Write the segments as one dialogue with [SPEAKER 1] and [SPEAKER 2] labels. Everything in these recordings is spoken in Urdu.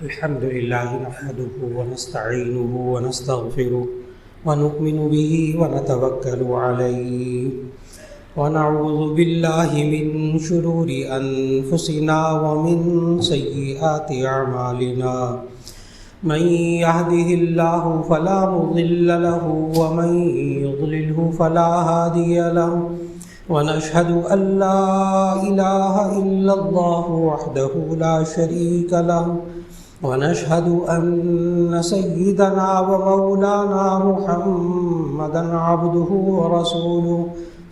[SPEAKER 1] الحمد لله نحمده ونستعينه ونستغفره ونؤمن به ونتوكل عليه ونعوذ بالله من شرور أنفسنا ومن سيئات أعمالنا من يهده الله فلا مضل له ومن يضلله فلا هادي له ونشهد أن لا إله إلا الله وحده لا شريك له ونشهد أن سيدنا ومولانا محمدا عبده ورسوله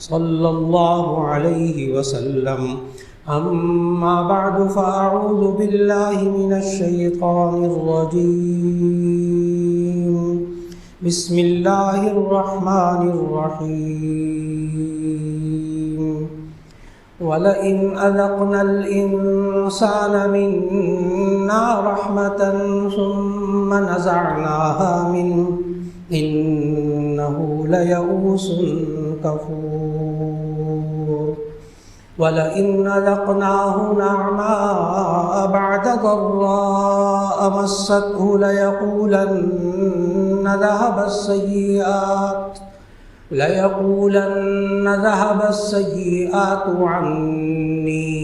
[SPEAKER 1] صلى الله عليه وسلم أما بعد فأعوذ بالله من الشيطان الرجيم بسم الله الرحمن الرحيم ولئن أذقنا الإنسان منا رحمة ثم نزعناها منه إنه ليئوس كفور ولئن أذقناه نعماء بعد ضراء مسته ليقولن ذهب السيئات عني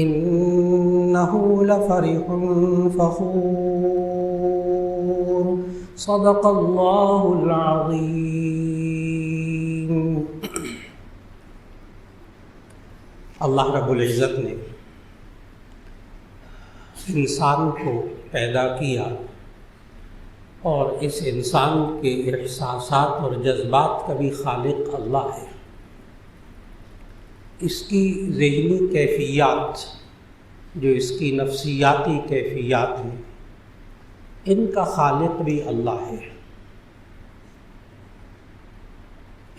[SPEAKER 1] إنه لفرح فخور صدق الله العظيم۔ اللہ رب العزت نے انسان کو پیدا کیا اور اس انسان کے احساسات اور جذبات کا بھی خالق اللہ ہے۔ اس کی ذہنی کیفیات جو اس کی نفسیاتی کیفیات ہیں ان کا خالق بھی اللہ ہے،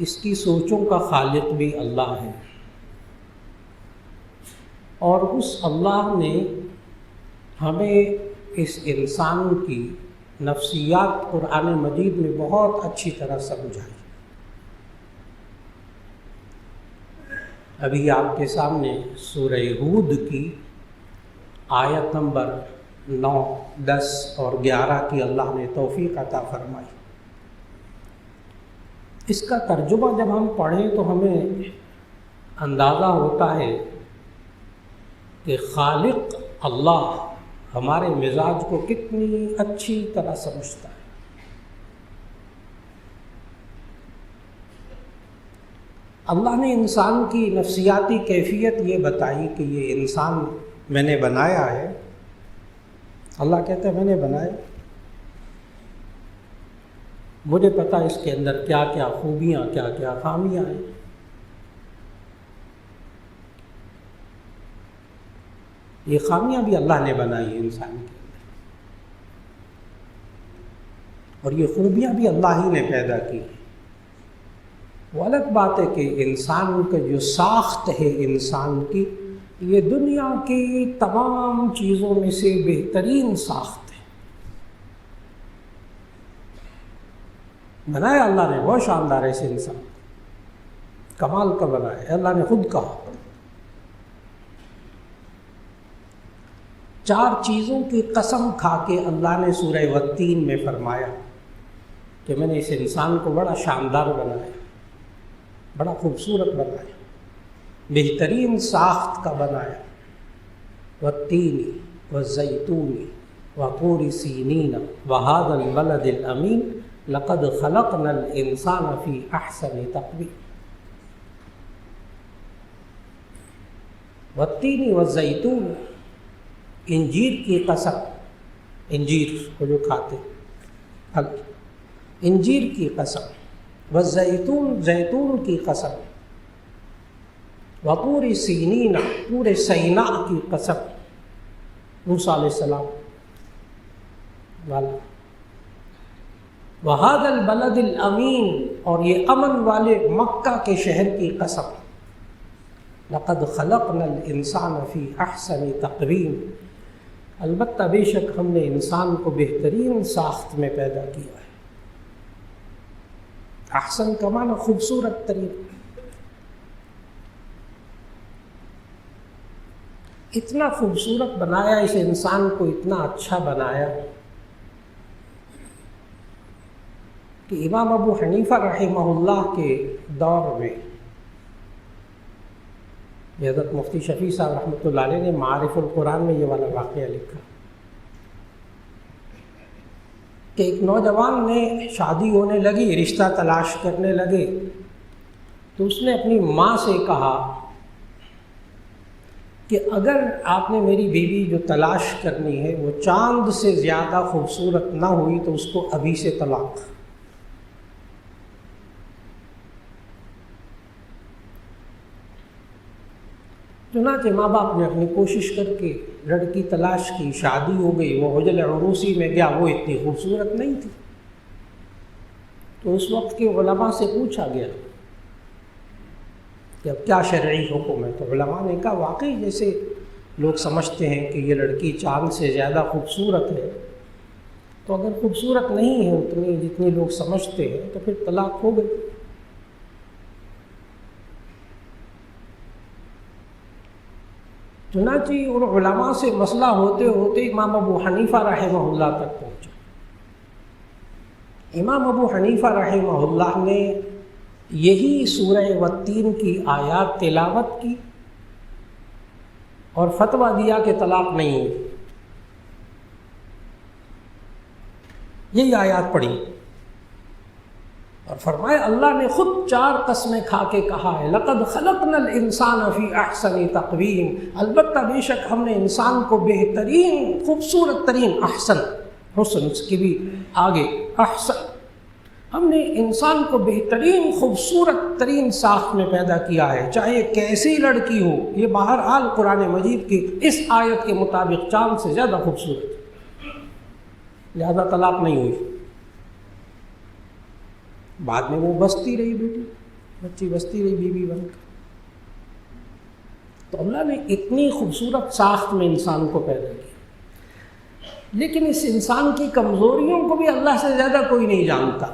[SPEAKER 1] اس کی سوچوں کا خالق بھی اللہ ہے، اور اس اللہ نے ہمیں اس انسان کی نفسیات قرآن مجید میں بہت اچھی طرح سمجھائی۔ ابھی آپ کے سامنے سورہ ہود کی آیت نمبر 9، 10 اور 11 کی اللہ نے توفیق عطا فرمائی۔ اس کا ترجمہ جب ہم پڑھیں تو ہمیں اندازہ ہوتا ہے کہ خالق اللہ ہمارے مزاج کو کتنی اچھی طرح سمجھتا ہے۔ اللہ نے انسان کی نفسیاتی کیفیت یہ بتائی کہ یہ انسان میں نے بنایا ہے۔ اللہ کہتا ہے میں نے بنایا، مجھے پتہ اس کے اندر کیا کیا خوبیاں کیا کیا خامیاں ہیں۔ یہ خامیاں بھی اللہ نے بنائی ہیں انسان کے اندر، اور یہ خوبیاں بھی اللہ ہی نے پیدا کی ہیں۔ وہ الگ بات ہے کہ انسان کا جو ساخت ہے انسان کی، یہ دنیا کی تمام چیزوں میں سے بہترین ساخت ہے۔ بنایا اللہ نے بہت شاندار ہے، ایسے انسان کمال کا بنایا ہے۔ اللہ نے خود کہا 4 چیزوں کی قسم کھا کے اللہ نے سورہ والتین میں فرمایا کہ میں نے اس انسان کو بڑا شاندار بنایا، بڑا خوبصورت بنایا، بہترین ساخت کا بنایا۔ والتین والزیتون وطور سینین وہذا البلد الامین لقد خلقنا الانسان فی احسن تقویم۔ والتین والزیتون، انجیر کی قسم، انجیر کو جو کھاتے پھل، انجیر کی قسم، والزیتون، زیتون کی قسم، وطور سینین، پورے سینا کی قسم، موسیٰ علیہ السلام والا، وہذا البلد الامین، اور یہ امن والے مکہ کے شہر کی قسم، لقد خلقنا الانسان فی احسن تقویم، البتہ بے شک ہم نے انسان کو بہترین ساخت میں پیدا کیا ہے۔ احسن کا معنی خوبصورت ترین۔ اتنا خوبصورت بنایا، اس انسان کو اتنا اچھا بنایا کہ امام ابو حنیفہ رحمہ اللہ کے دور میں حضرت مفتی شفیع صاحب رحمۃ اللہ علیہ نے معارف القرآن میں یہ والا واقعہ لکھا کہ ایک نوجوان نے شادی ہونے لگی، رشتہ تلاش کرنے لگے، تو اس نے اپنی ماں سے کہا کہ اگر آپ نے میری بیوی جو تلاش کرنی ہے وہ چاند سے زیادہ خوبصورت نہ ہوئی تو اس کو ابھی سے طلاق۔ چنانچہ ماں باپ نے اپنی کوشش کر کے لڑکی تلاش کی، شادی ہو گئی، وہ حجل عروسی میں گیا، وہ اتنی خوبصورت نہیں تھی۔ تو اس وقت کے علماء سے پوچھا گیا کہ اب کیا شرعی حکم ہے؟ تو علماء نے کہا واقعی جیسے لوگ سمجھتے ہیں کہ یہ لڑکی چاند سے زیادہ خوبصورت ہے، تو اگر خوبصورت نہیں ہے اتنی جتنی لوگ سمجھتے ہیں تو پھر طلاق ہو گئی۔ چنانچہ ان علماء سے مسئلہ ہوتے ہوتے امام ابو حنیفہ رحمہ اللہ تک پہنچا۔ امام ابو حنیفہ رحمہ اللہ نے یہی سورہ والتین کی آیات تلاوت کی اور فتویٰ دیا کہ طلاق نہیں ہوئی۔ یہی آیات پڑھی اور فرمایا اللہ نے خود 4 قسمیں کھا کے کہا ہے لقد خلقنا الانسان فی احسن تقویم، البتہ بے شک ہم نے انسان کو بہترین خوبصورت ترین، احسن حسن اس کی بھی آگے احسن، ہم نے انسان کو بہترین خوبصورت ترین ساخت میں پیدا کیا ہے، چاہے کیسی لڑکی ہو۔ یہ بہرحال قرآن مجید کی اس آیت کے مطابق چاند سے زیادہ خوبصورت، لہذا طلاق نہیں ہوئی۔ بعد میں وہ بستی رہی، بچی بستی رہی بیوی بن کر۔ تو اللہ نے اتنی خوبصورت ساخت میں انسان کو پیدا کیا، لیکن اس انسان کی کمزوریوں کو بھی اللہ سے زیادہ کوئی نہیں جانتا۔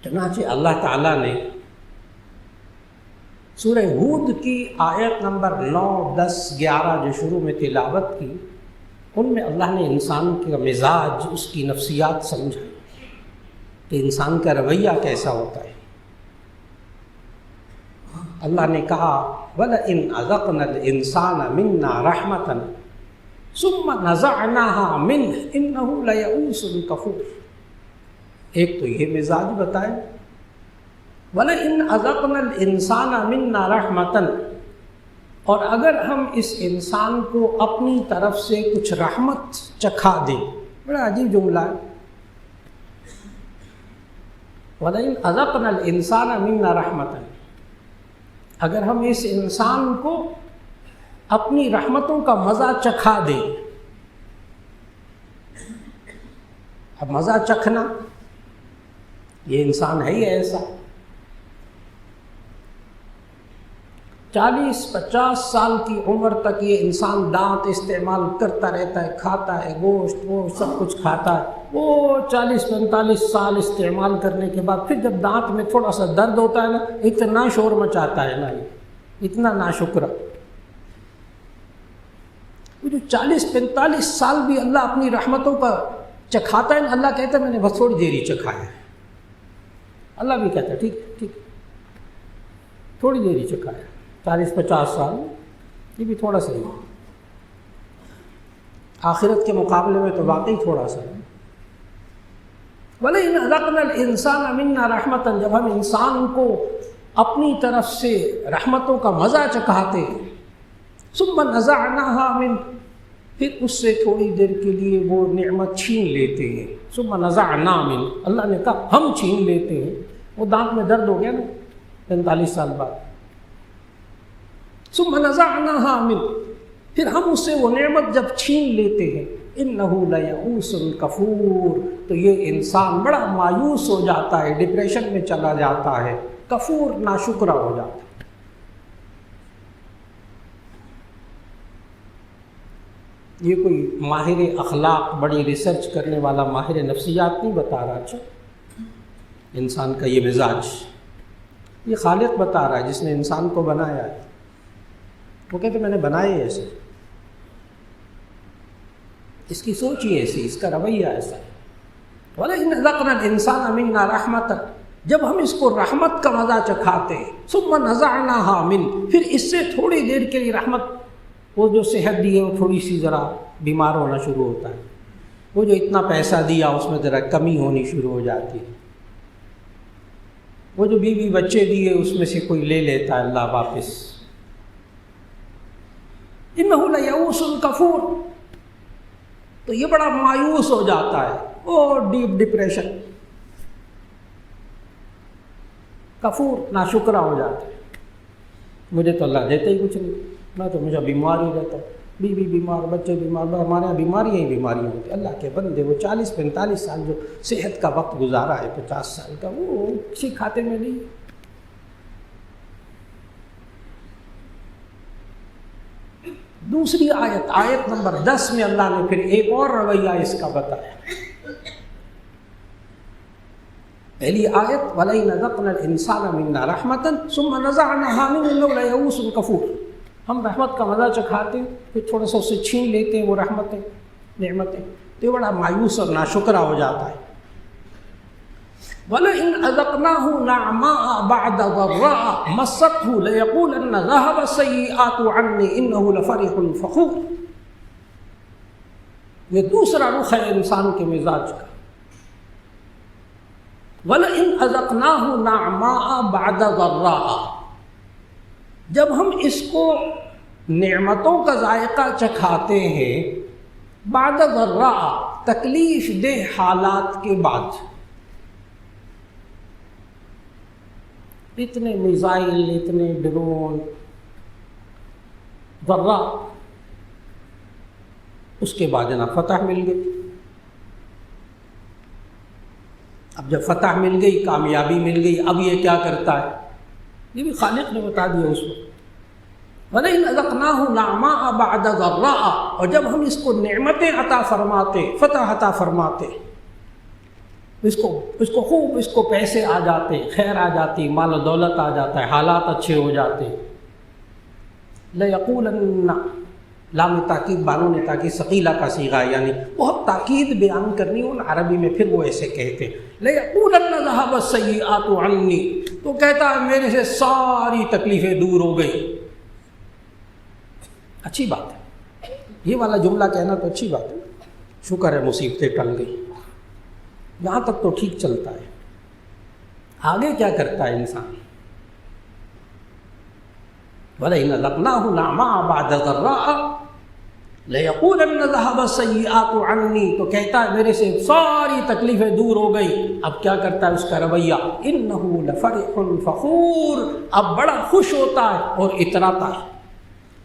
[SPEAKER 1] چنانچہ اللہ تعالیٰ نے سورہ ہود کی آیت نمبر 9، 10، 11 جو شروع میں تلاوت کی، ان میں اللہ نے انسان کا مزاج، اس کی نفسیات سمجھا کہ انسان کا رویہ کیسا ہوتا ہے۔ اللہ نے کہا وَلَئِنْ أَذَقْنَا الْإِنسَانَ مِنَّا رَحْمَةً ثُمَّ نَزَعْنَاهَا مِنْهُ إِنَّهُ لَيَئُوسٌ كَفُورٌ۔ ایک تو یہ مزاج بتائے، وَلَئِنْ أَذَقْنَا الْإِنسَانَ مِنَّا رَحْمَةً، اور اگر ہم اس انسان کو اپنی طرف سے کچھ رحمت چکھا دیں۔ بڑا عجیب جملہ ہے، وَلَئِنْ أَذَقْنَا الْإِنسَانَ مِنَّا رَحْمَةً، اگر ہم اس انسان کو اپنی رحمتوں کا مزہ چکھا دیں۔ اب مزہ چکھنا، یہ انسان ہے ہی ایسا، 40-50 سال کی عمر تک یہ انسان دانت استعمال کرتا رہتا ہے، کھاتا ہے، گوشت ووشت سب کچھ کھاتا ہے۔ وہ 40-45 سال استعمال کرنے کے بعد پھر جب دانت میں تھوڑا سا درد ہوتا ہے نا، اتنا شور مچاتا ہے نا، یہ اتنا ناشکر۔ وہ جو 40-45 سال بھی اللہ اپنی رحمتوں کا چکھاتا ہے نا، اللہ کہتا ہے میں نے بس تھوڑی دیر ہی چکھایا ہے۔ اللہ بھی کہتا ہے ٹھیک ٹھیک، تھوڑی دیر ہی چکھایا، 40-50 سال یہ بھی تھوڑا سا ہی، آخرت کے مقابلے میں تو واقعی تھوڑا سا ہے۔ وَلَئِنْ أَذَقْنَا الْإِنسَانَ مِنَّا رَحْمَةً، جب ہم انسان کو اپنی طرف سے رحمتوں کا مزہ چکھاتے ہیں، ثُمَّ نَزَعْنَاهَا مِنْهُ، پھر اس سے تھوڑی دیر کے لیے وہ نعمت چھین لیتے ہیں۔ ثُمَّ نَزَعْنَا مِنْهُ، اللہ نے کہا ہم چھین لیتے ہیں۔ وہ دانت میں درد ہو گیا نا 45 سال بعد، ثُمَّ نَزَعْنَاهَا مِنْهُ، پھر ہم اس سے وہ نعمت جب چھین لیتے ہیں، إِنَّهُ لَيَئُوسٌ كَفُورٌ، تو یہ انسان بڑا مایوس ہو جاتا ہے، ڈپریشن میں چلا جاتا ہے، کفور ناشکرہ ہو جاتا ہے۔ یہ کوئی ماہر اخلاق، بڑی ریسرچ کرنے والا ماہر نفسیات نہیں بتا رہا، اچھا انسان کا یہ مزاج، یہ خالق بتا رہا ہے جس نے انسان کو بنایا ہے۔ وہ کہتے میں نے بنائے ایسے، اس کی سوچ ہی ایسی، اس کا رویہ ایسا ہے۔ وَلَئِنْ أَذَقْنَا الْإِنسَانَ مِنَّا رَحْمَةً، جب ہم اس کو رحمت کا مزہ چکھاتے ہیں، ثُمَّ نَزَعْنَاهَا مِنْ، پھر اس سے تھوڑی دیر کے لیے رحمت، وہ جو صحت دی ہے وہ تھوڑی سی ذرا بیمار ہونا شروع ہوتا ہے، وہ جو اتنا پیسہ دیا اس میں ذرا کمی ہونی شروع ہو جاتی ہے، وہ جو بیوی بچے دیے اس میں سے کوئی لے لیتا ہے اللہ واپس۔ إِنَّهُ لَيَئُوسٌ كَفُورٌ، تو یہ بڑا مایوس ہو جاتا ہے، اور ڈیپ ڈپریشن، کفور، ناشکرا ہو جاتا ہے، مجھے تو اللہ دیتا ہی کچھ نہیں، میں تو مجھے بیمار ہی رہتا ہوں، بیوی بیمار، بچے بیمار، ہمارے یہاں بیماریاں ہی بیماریاں ہوتی ہیں۔ اللہ کے بندے وہ 40-45 سال جو صحت کا وقت گزارا ہے 50 سال کا، وہ کسی کھاتے میں نہیں۔ دوسری آیت نمبر 10 میں اللہ نے پھر ایک اور رویہ اس کا بتایا۔ پہلی آیت وَلَئِنْ أَذَقْنَا الْإِنسَانَ مِنَّا رَحْمَةً ثُمَّ نَزَعْنَاهَا مِنْهُ إِنَّهُ لَيَئُوسٌ كَفُورٌ، ہم رحمت کا مزہ چکھاتے ہیں پھر تھوڑا سا اس سے چھین لیتے ہیں وہ رحمتیں، نعمتیں، تو یہ بڑا مایوس اور ناشکرا ہو جاتا ہے۔ وَلَئِنْ أَذَقْنَاهُ نَعْمَاءَ بَعْدَ ضَرَّاءَ مَسَّتْهُ لَيَقُولَنَّ ذَهَبَ السَّيِّئَاتُ عَنِّي إِنَّهُ لَفَرِحٌ فَخُورٌ، یہ دوسرا رخ ہے انسان کے مزاج کا۔ وَلَئِنْ أَذَقْنَاهُ نَعْمَاءَ بَعْدَ ضَرَّاءَ، جب ہم اس کو نعمتوں کا ذائقہ چکھاتے ہیں، بعد ضراء، تکلیف دہ حالات کے بعد، اتنے میزائل، اتنے ڈرون، ضراء، اس کے بعد نا فتح مل گئی۔ اب جب فتح مل گئی، کامیابی مل گئی، اب یہ کیا کرتا ہے؟ یہ بھی خالق نے بتا دیا اس وقت۔ وَلَئِنْ أَذَقْنَاهُ نَعْمَاءَ بَعْدَ ضَرَّاءَ، اور جب ہم اس کو نعمتیں عطا فرماتے، فتح عطا فرماتے، اس کو خوب، اس کو پیسے آ جاتے، خیر آ جاتی، مال و دولت آ جاتا ہے، حالات اچھے ہو جاتے، لَيَقُولَنَّ، لام تاکید بانو نے تاکید ثقیلہ کا صیغہ ہے، یعنی بہت تاکید بیان کرنی ہو عربی میں، پھر وہ ایسے کہتے لَيَقُولَنَّ ذَهَبَ السَّيِّئَاتُ عَنِّي، تو کہتا ہے میرے سے ساری تکلیفیں دور ہو گئی۔ اچھی بات ہے، یہ والا جملہ کہنا تو اچھی بات ہے، شکر ہے مصیبتیں ٹل گئی، یہاں تک تو ٹھیک چلتا ہے۔ آگے کیا کرتا ہے انسان؟ وَلَئِنْ أَذَقْنَاهُ نَعْمَاءَ بَعْدَ ضَرَّاءَ لَيَقُولَنَّ ذَهَبَ السَّيِّئَاتُ عَنِّي، تو کہتا ہے میرے سے ساری تکلیفیں دور ہو گئی۔ اب کیا کرتا ہے اس کا رویہ؟ إِنَّهُ لَفَرِحٌ فَخُورٌ، اب بڑا خوش ہوتا ہے اور اتراتا ہے۔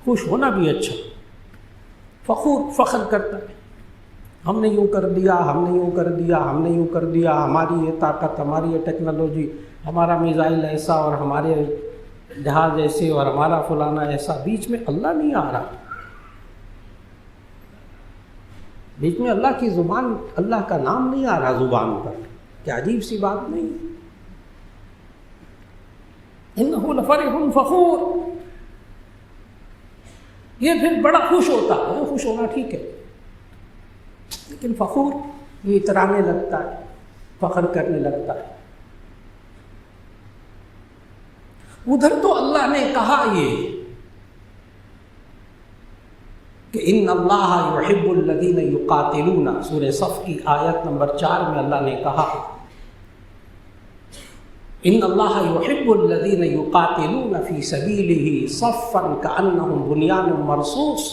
[SPEAKER 1] خوش ہونا بھی اچھا، فخور، فخر کرتا ہے، ہم نے یوں کر دیا، ہم نے یوں کر دیا، ہم نے یوں کر دیا، ہماری یہ طاقت، ہماری یہ ٹیکنالوجی، ہمارا میزائل ایسا، اور ہمارے جہاز ایسے، اور ہمارا فلانا ایسا۔ بیچ میں اللہ نہیں آ رہا، بیچ میں اللہ کی زبان، اللہ کا نام نہیں آ رہا زبان پر، کیا عجیب سی بات نہیں؟ انہ لفرح فخور، یہ پھر بڑا خوش ہوتا ہے، خوش ہونا ٹھیک ہے، لیکن فخور، یہ اترانے لگتا ہے، فخر کرنے لگتا ہے۔ ادھر تو اللہ نے کہا یہ کہ ان اللہ یحب الذین یقاتلون، سورہ صف کی آیت نمبر 4 میں اللہ نے کہا ان اللہ یحب الذین یقاتلون فی سبیلہ صفا کأنہم بنیان مرصوص،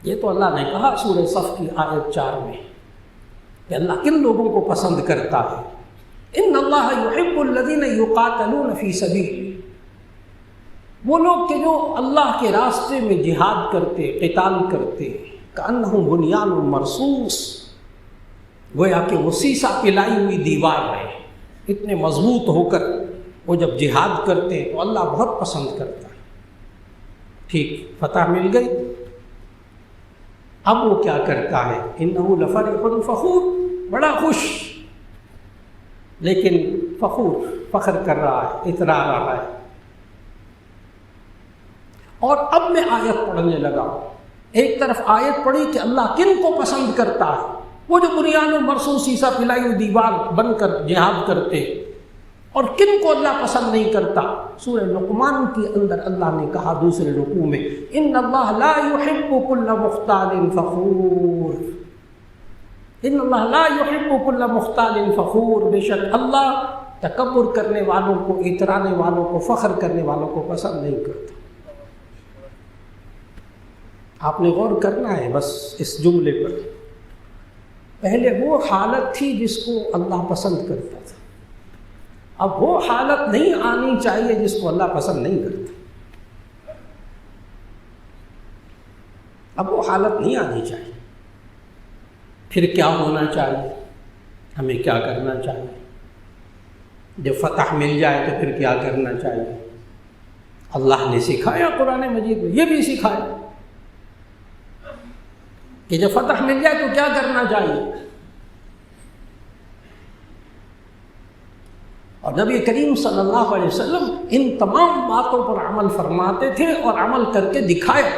[SPEAKER 1] یہ تو اللہ نے کہا سورہ صف کی آیت 4 میں کہ اللہ کن لوگوں کو پسند کرتا ہے۔ ان اللہ یحب الذین یقاتلون فی سبیلہ، وہ لوگ کہ جو اللہ کے راستے میں جہاد کرتے، قتال کرتے، کأنہم بنیان مرصوص، گویا کہ وہ سیسا پلائی ہوئی دیوار ہے، اتنے مضبوط ہو کر وہ جب جہاد کرتے ہیں تو اللہ بہت پسند کرتا ہے۔ ٹھیک، فتح مل گئی، اب وہ کیا کرتا ہے؟ انہ لفرح فخور، بڑا خوش، لیکن فخور، فخر کر رہا ہے، اترا رہا ہے۔ اور اب میں آیت پڑھنے لگا. ایک طرف آیت پڑھی کہ اللہ کن کو پسند کرتا ہے، وہ جو بنیان و مرصوص سیسا پلائی ہوئی دیوار بن کر جہاد کرتے، اور کن کو اللہ پسند نہیں کرتا. سورہ لقمان کے اندر اللہ نے کہا دوسرے رکوع میں، ان اللہ لا يحب كل مختال فخور، ان اللہ لا يحب كل مختال فخور، بے شک اللہ تکبر کرنے والوں کو، اترانے والوں کو، فخر کرنے والوں کو پسند نہیں کرتا. آپ نے غور کرنا ہے بس اس جملے پر. پہلے وہ حالت تھی جس کو اللہ پسند کرتا تھا، اب وہ حالت نہیں آنی چاہیے جس کو اللہ پسند نہیں کرتا. اب وہ حالت نہیں آنی چاہیے. پھر کیا ہونا چاہیے، ہمیں کیا کرنا چاہیے؟ جب فتح مل جائے تو پھر کیا کرنا چاہیے؟ اللہ نے سکھایا قرآن مجید میں، یہ بھی سکھایا کہ جب فتح مل جائے تو کیا کرنا چاہیے. اور نبی کریم صلی اللہ علیہ وسلم ان تمام باتوں پر عمل فرماتے تھے اور عمل کر کے دکھایا،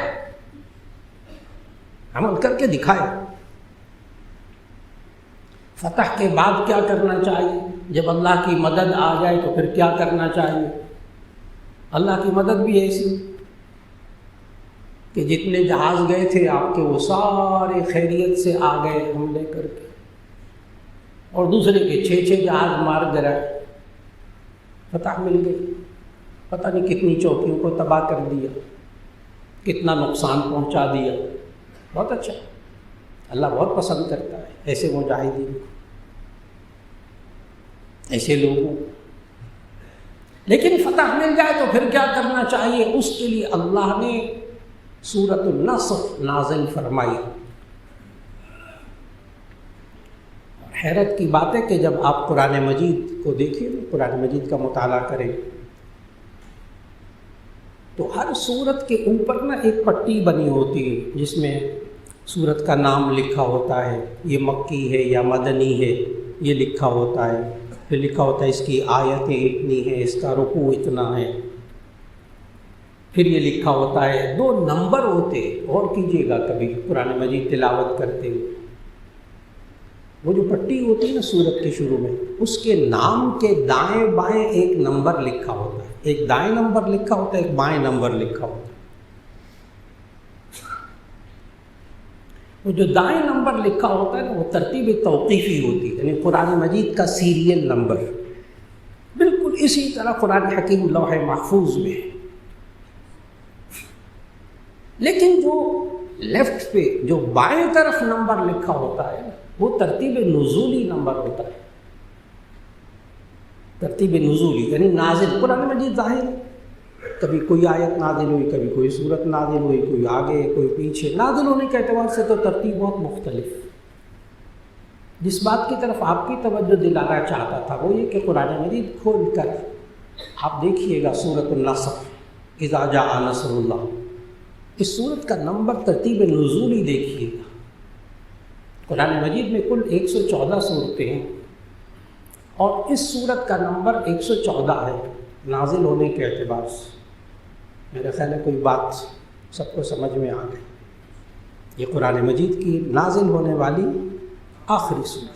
[SPEAKER 1] عمل کر کے دکھایا. فتح کے بعد کیا کرنا چاہیے؟ جب اللہ کی مدد آ جائے تو پھر کیا کرنا چاہیے؟ اللہ کی مدد بھی ایسی کہ جتنے جہاز گئے تھے آپ کے وہ سارے خیریت سے آ گئے حملے کر کے، اور دوسرے کے 6 جہاز مار گرائے، فتح مل گئی. پتہ نہیں کتنی چوکیوں کو تباہ کر دیا، کتنا نقصان پہنچا دیا. بہت اچھا، اللہ بہت پسند کرتا ہے ایسے مجاہدین کو، ایسے لوگوں. لیکن فتح مل جائے تو پھر کیا کرنا چاہیے؟ اس کے لیے اللہ نے سورۃ النصر نازل فرمائی. حیرت کی بات ہے کہ جب آپ قرآن مجید کو دیکھیں، قرآن مجید کا مطالعہ کریں، تو ہر سورت کے اوپر نا ایک پٹی بنی ہوتی ہے جس میں سورت کا نام لکھا ہوتا ہے، یہ مکی ہے یا مدنی ہے یہ لکھا ہوتا ہے. پھر لکھا ہوتا ہے اس کی آیتیں اتنی ہیں، اس کا رکوع اتنا ہے. پھر یہ لکھا ہوتا ہے 2 نمبر ہوتے. اور کیجیے گا کبھی قرآن مجید تلاوت کرتے ہوئے، وہ جو پٹی ہوتی ہے نا سورت کے شروع میں، اس کے نام کے دائیں بائیں ایک نمبر لکھا ہوتا ہے. ایک دائیں نمبر لکھا ہوتا ہے، ایک بائیں نمبر لکھا ہوتا ہے. وہ جو دائیں نمبر لکھا ہوتا ہے نا وہ ترتیب توقیفی ہوتی ہے، یعنی قرآن مجید کا سیریل نمبر. بالکل اسی طرح قرآن حکیم لوح محفوظ میں ہے. لیکن جو لیفٹ پہ جو بائیں طرف نمبر لکھا ہوتا ہے وہ ترتیب نزولی نمبر ہوتا ہے. ترتیب نزولی یعنی نازل. قرآن مجید ظاہر ہے، کبھی کوئی آیت نازل ہوئی، کبھی کوئی صورت نازل ہوئی، کوئی آگے کوئی پیچھے. نازل ہونے کے اعتبار سے تو ترتیب بہت مختلف. جس بات کی طرف آپ کی توجہ دلانا چاہتا تھا وہ یہ کہ قرآن مجید کھول کر آپ دیکھیے گا سورۃ النصر اذا جاء نصر اللہ. اس سورت کا نمبر ترتیب نزولی دیکھیے گا. قرآن مجید میں کل 114 صورتیں ہیں اور اس سورت کا نمبر 114 ہے نازل ہونے کے اعتبار سے. میرا خیال ہے کوئی بات سب کو سمجھ میں آ گئی. یہ قرآن مجید کی نازل ہونے والی آخری صورت.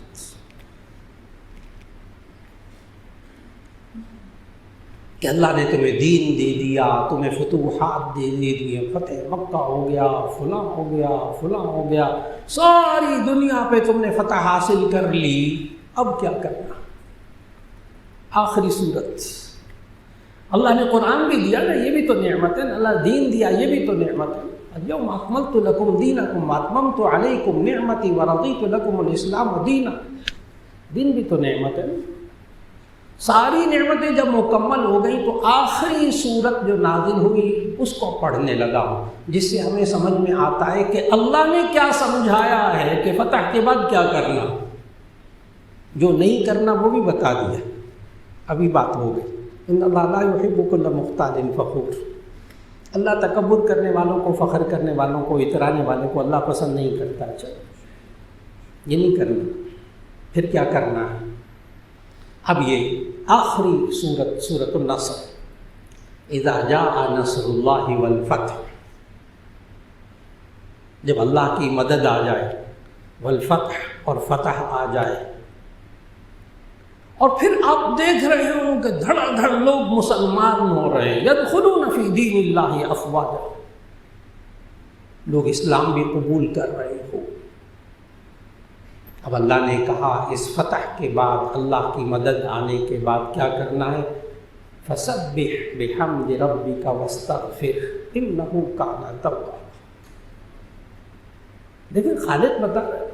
[SPEAKER 1] کہ اللہ نے تمہیں دین دے دیا، تمہیں فتوحات دے دیے، فتح مکہ ہو گیا، فلاں ہو گیا، فلاں ہو گیا، ساری دنیا پہ تم نے فتح حاصل کر لی. اب کیا کرنا؟ آخری صورت. اللہ نے قرآن بھی دیا نا، یہ بھی تو نعمت ہے. اللہ دین دیا، یہ بھی تو نعمت ہے. اليوم اکملت لکم دینکم واتممت علیکم نعمتی ورضیت لکم الاسلام دینا. دین بھی تو نعمت ہے. ساری نعمتیں جب مکمل ہو گئی تو آخری صورت جو نازل ہوئی اس کو پڑھنے لگا ہوں، جس سے ہمیں سمجھ میں آتا ہے کہ اللہ نے کیا سمجھایا ہے کہ فتح کے بعد کیا کرنا. جو نہیں کرنا وہ بھی بتا دیا. ابھی بات ہو گئی. ان اللہ لا يحب كل مختال فخور. اللہ تکبر کرنے والوں کو، فخر کرنے والوں کو، اترانے والوں کو اللہ پسند نہیں کرتا. چلو یہ نہیں کرنا. پھر کیا کرنا ہے؟ اب یہ آخری سورت سورۃ النصر اذا جاء نصر اللہ والفتح. جب اللہ کی مدد آ جائے، والفتح اور فتح آ جائے، اور پھر آپ دیکھ رہے ہوں کہ دھڑا دھڑ لوگ مسلمان ہو رہے ہیں، یدخلون فی دین اللہ افواجا، لوگ اسلام بھی قبول کر رہے ہو۔ اب اللہ نے کہا اس فتح کے بعد، اللہ کی مدد آنے کے بعد کیا کرنا ہے؟ فسبح بحمد ربک واستغفر انہ کان توابا۔ لیکن خالد بتا رہے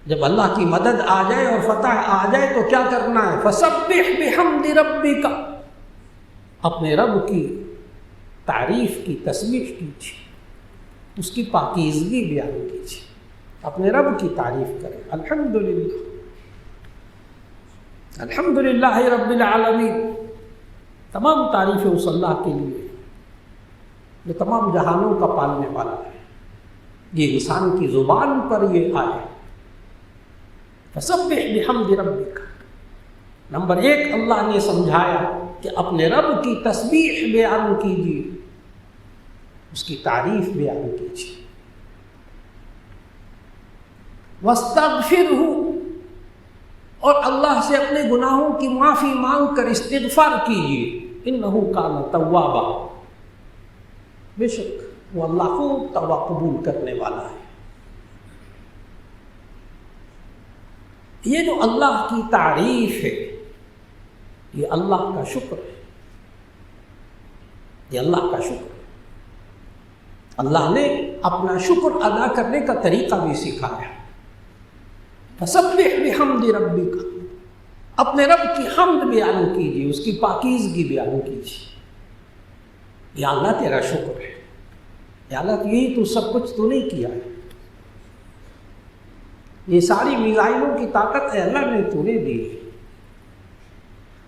[SPEAKER 1] جب اللہ کی مدد آ جائے اور فتح آ جائے تو کیا کرنا ہے؟ فسبح بحمد ربک، اپنے رب کی تعریف کی، تسبیح کیجیے، اس کی پاکیزگی بیان کیجیے، اپنے رب کی تعریف کریں۔ الحمدللہ، الحمدللہ رب العالمین، تمام تعریفیں اس اللہ کے لیے جو تمام جہانوں کا پالنے والا ہے۔ یہ انسان کی زبان پر یہ آئے، فسبح بحمد ربک۔ نمبر ایک اللہ نے سمجھایا کہ اپنے رب کی تسبیح بیان کیجیے، اس کی تعریف بیان کیجیے۔ واستغفرہ، اور اللہ سے اپنے گناہوں کی معافی مانگ کر استغفار کیجیے، انہ کان توابا، بے شک وہ اللہ کو توبہ قبول کرنے والا ہے۔ یہ جو اللہ کی تعریف ہے، یہ اللہ کا شکر ہے، یہ اللہ کا شکر ہے۔ اللہ نے اپنا شکر ادا کرنے کا طریقہ بھی سکھایا۔ فسبح بحمد ربک، اپنے رب کی حمد بیان کیجیے، اس کی پاکیزگی بیان کیجیے۔ یا اللہ تیرا شکر ہے، یا اللہ یہی تو سب کچھ تو نہیں کیا ہے، یہ ساری میزائلوں کی طاقت اللہ نے تو نے دی ہے،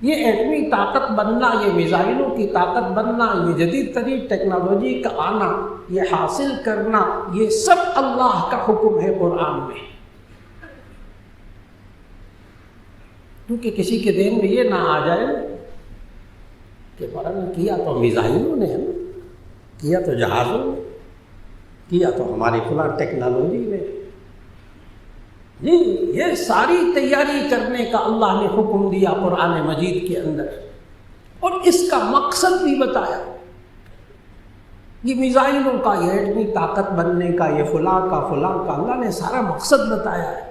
[SPEAKER 1] یہ ایٹمی طاقت بننا، یہ میزائلوں کی طاقت بننا، یہ جدید ترین ٹیکنالوجی کا آنا، یہ حاصل کرنا، یہ سب اللہ کا حکم ہے قرآن میں۔ کیونکہ کسی کے ذہن میں یہ نہ آ جائے کہ مولانا کیا تو میزائلوں نے ہے نا، کیا تو جہازوں نے، کیا تو ہماری فلاں ٹیکنالوجی نے، جی یہ ساری تیاری کرنے کا اللہ نے حکم دیا قرآن مجید کے اندر، اور اس کا مقصد بھی بتایا۔ یہ میزائلوں کا، یہ ایٹمی طاقت بننے کا، یہ فلاں کا فلاں کا، اللہ نے سارا مقصد بتایا ہے۔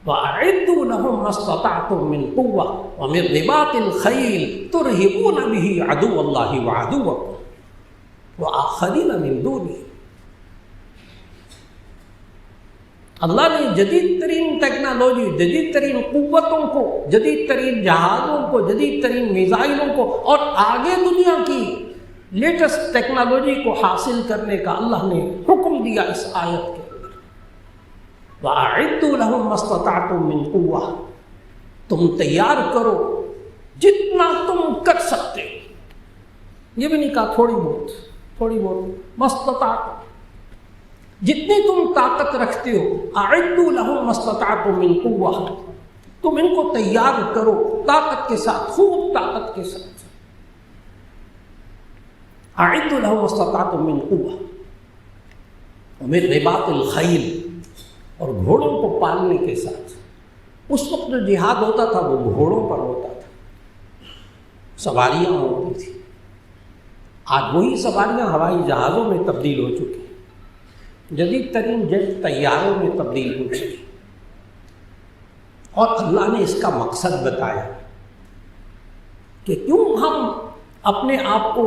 [SPEAKER 1] وَأَعِدُّوا لَهُم مَّا اسْتَطَعْتُم مِّن قُوَّةٍ وَمِن رِّبَاطِ الْخَيْلِ تُرْهِبُونَ بِهِ عَدُوَّ اللَّهِ وَعَدُوَّكُمْ وَآخَرِينَ مِن دُونِهِ۔ اللہ نے جدید ترین ٹیکنالوجی، جدید ترین قوتوں کو، جدید ترین جہازوں کو، جدید ترین میزائلوں کو، اور آگے دنیا کی لیٹسٹ ٹیکنالوجی کو حاصل کرنے کا اللہ نے حکم دیا اس آیت کے اندر۔ وَأَعِدُّوا لَهُم مَّا اسْتَطَعْتُم مِّن قُوَّةٍ، تم تیار کرو جتنا تم کر سکتے ہو، یہ بھی نہیں کہا تھوڑی بہت، تھوڑی بہت، مَا اسْتَطَعْتُم، جتنی تم طاقت رکھتے ہو۔ اعدوا لهم ما استطعتم من قوة، تم ان کو تیار کرو طاقت کے ساتھ، خوب طاقت کے ساتھ۔ اعدوا لهم ما استطعتم من قوة ومن رباط الخیل، اور گھوڑوں کو پالنے کے ساتھ۔ اس وقت جو جہاد ہوتا تھا وہ گھوڑوں پر ہوتا تھا، سواریاں ہوتی تھیں۔ آج وہی سواریاں ہوائی جہازوں میں تبدیل ہو چکی، جدید ترین جیٹ طیاروں میں تبدیل ہو چکی، اور اللہ نے اس کا مقصد بتایا کہ کیوں ہم اپنے آپ کو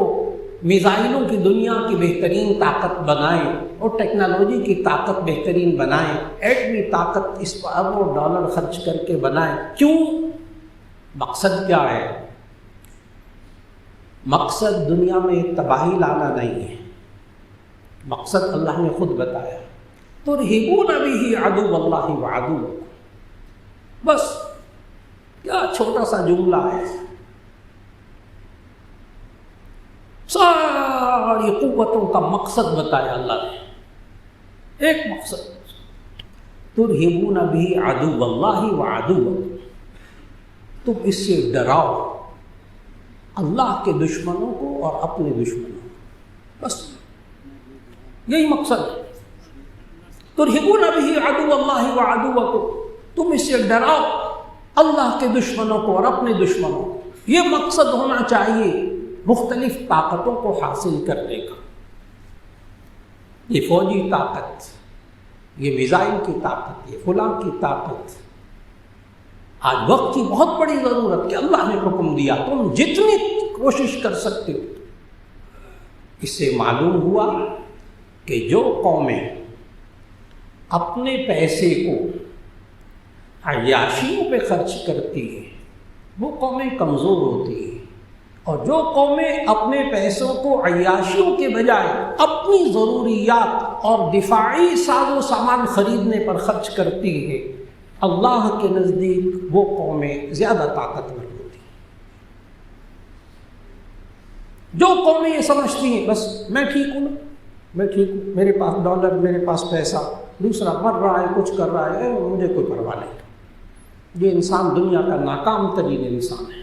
[SPEAKER 1] میزائلوں کی دنیا کی بہترین طاقت بنائیں اور ٹیکنالوجی کی طاقت بہترین بنائیں، ایٹمی طاقت اس پر اربوں ڈالر خرچ کر کے بنائیں۔ کیوں؟ مقصد کیا ہے؟ مقصد دنیا میں تباہی لانا نہیں ہے، مقصد اللہ نے خود بتایا، ترہبون بہ عدو اللہ وعدوکم۔ بس کیا چھوٹا سا جملہ ہے، ساری قوتوں کا مقصد بتایا اللہ نے۔ ایک مقصد، ترہبون بہ عدو اللہ وعدوکم، تم اس سے ڈراؤ اللہ کے دشمنوں کو اور اپنے دشمنوں کو، بس یہی مقصد ہے. ترہبون بہ عدو اللہ وعدوکم، تم اس سے ڈراؤ اللہ کے دشمنوں کو اور اپنے دشمنوں کو. یہ مقصد ہونا چاہیے مختلف طاقتوں کو حاصل کرنے کا. یہ فوجی طاقت، یہ میزائل کی طاقت، یہ فلاں کی طاقت، آج وقت کی بہت بڑی ضرورت کہ اللہ نے حکم دیا تم جتنی کوشش کر سکتے ہو. اس سے معلوم ہوا کہ جو قومیں اپنے پیسے کو عیاشیوں پہ خرچ کرتی ہیں وہ قومیں کمزور ہوتی ہیں، اور جو قومیں اپنے پیسوں کو عیاشیوں کے بجائے اپنی ضروریات اور دفاعی ساز و سامان خریدنے پر خرچ کرتی ہیں، اللہ کے نزدیک وہ قومیں زیادہ طاقتور ہوتی ہیں. جو قومیں یہ سمجھتی ہیں بس میں ٹھیک ہوں، میں ٹھیک ہوں، میرے پاس ڈالر، میرے پاس پیسہ، دوسرا مر رہا ہے، کچھ کر رہا ہے، مجھے کوئی پرواہ نہیں. یہ انسان دنیا کا ناکام ترین انسان ہے.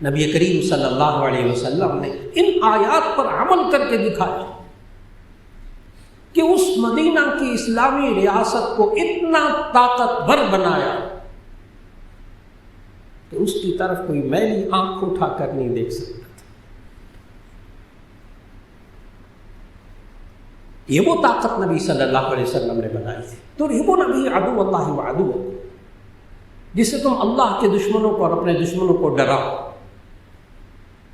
[SPEAKER 1] نبی کریم صلی اللہ علیہ وسلم نے ان آیات پر عمل کر کے دکھایا کہ اس مدینہ کی اسلامی ریاست کو اتنا طاقتور بنایا کہ اس کی طرف کوئی میلی آنکھ اٹھا کر نہیں دیکھ سکتا تھا. یہ وہ طاقت نبی صلی اللہ علیہ وسلم نے بنائی تھی. ترہبون بہ عدو اللہ وعدوکم، جس سے تم اللہ کے دشمنوں کو اور اپنے دشمنوں کو ڈراؤ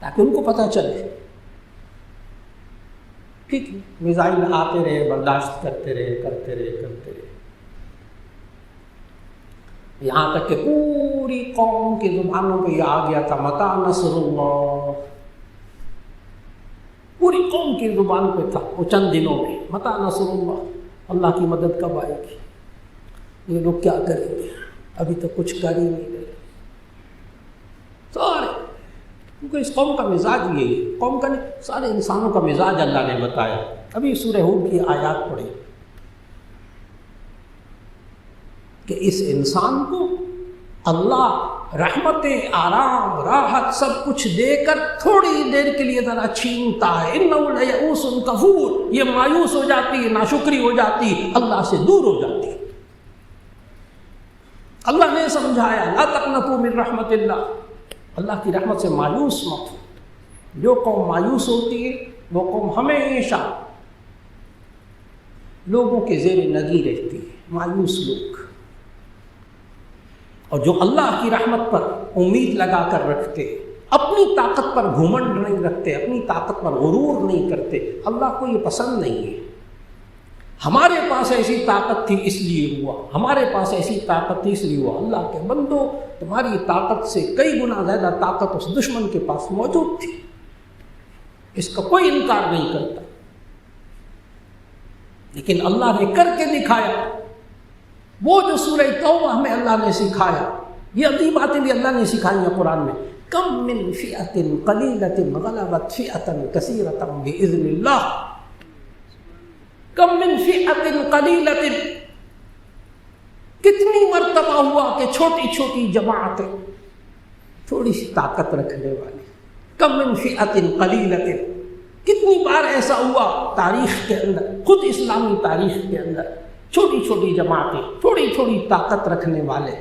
[SPEAKER 1] تاکہ ان کو پتہ چلے. ٹھیک ہے، میزائل آتے رہے، برداشت کرتے رہے. یہاں تک کہ پوری قوم کی زبانوں پہ یہ آ گیا تھا متى نصر اللہ. پوری قوم کی زبان پہ تھا وہ چند دنوں میں متى نصر اللہ، اللہ کی مدد کب آئے گی. یہ لوگ کیا کریں گے، ابھی تک کچھ کر ہی نہیں رہے سارے، کیونکہ اس قوم کا مزاج یہی ہے. قوم کا نہیں، سارے انسانوں کا مزاج اللہ نے بتایا. ابھی سورہ ہود کی آیات پڑھیں کہ اس انسان کو اللہ رحمت، آرام، راحت سب کچھ دے کر تھوڑی دیر کے لیے ذرا چھینتا ہے. انہ لیئوس کفور، یہ مایوس ہو جاتی ہے، ناشکری ہو جاتی ہے، اللہ سے دور ہو جاتی ہے. اللہ نے سمجھایا لا تقنطوا من رحمت اللہ، اللہ کی رحمت سے مایوس مت ہو. جو قوم مایوس ہوتی ہے وہ قوم ہمیشہ لوگوں کے زیر نگی رہتی ہے، مایوس لوگ. اور جو اللہ کی رحمت پر امید لگا کر رکھتے، اپنی طاقت پر گھمنڈ نہیں رکھتے، اپنی طاقت پر غرور نہیں کرتے، اللہ کو یہ پسند نہیں ہے. ہمارے پاس ایسی طاقت تھی اس لیے ہوا، ہمارے پاس ایسی طاقت تھی اس لیے ہوا. اللہ کے بندو، تمہاری طاقت سے کئی گنا زیادہ طاقت اس دشمن کے پاس موجود تھی، اس کا کوئی انکار نہیں کرتا. لیکن اللہ نے کر کے دکھایا. وہ جو سورہ توبہ ہمیں اللہ نے سکھایا، یہ عظیم باتیں بھی اللہ نے سکھائی ہیں قرآن میں. کم من فئۃ قلیلۃ غلبت فئۃ کثیرۃ بإذن اللہ. کم من فئۃ قلیلۃ، کتنی مرتبہ ہوا کہ چھوٹی چھوٹی جماعتیں، تھوڑی سی طاقت رکھنے والی. کم من فئۃ قلیلۃ، کتنی بار ایسا ہوا تاریخ کے اندر، خود اسلامی تاریخ کے اندر، چھوٹی چھوٹی جماعتیں، تھوڑی تھوڑی طاقت رکھنے والے،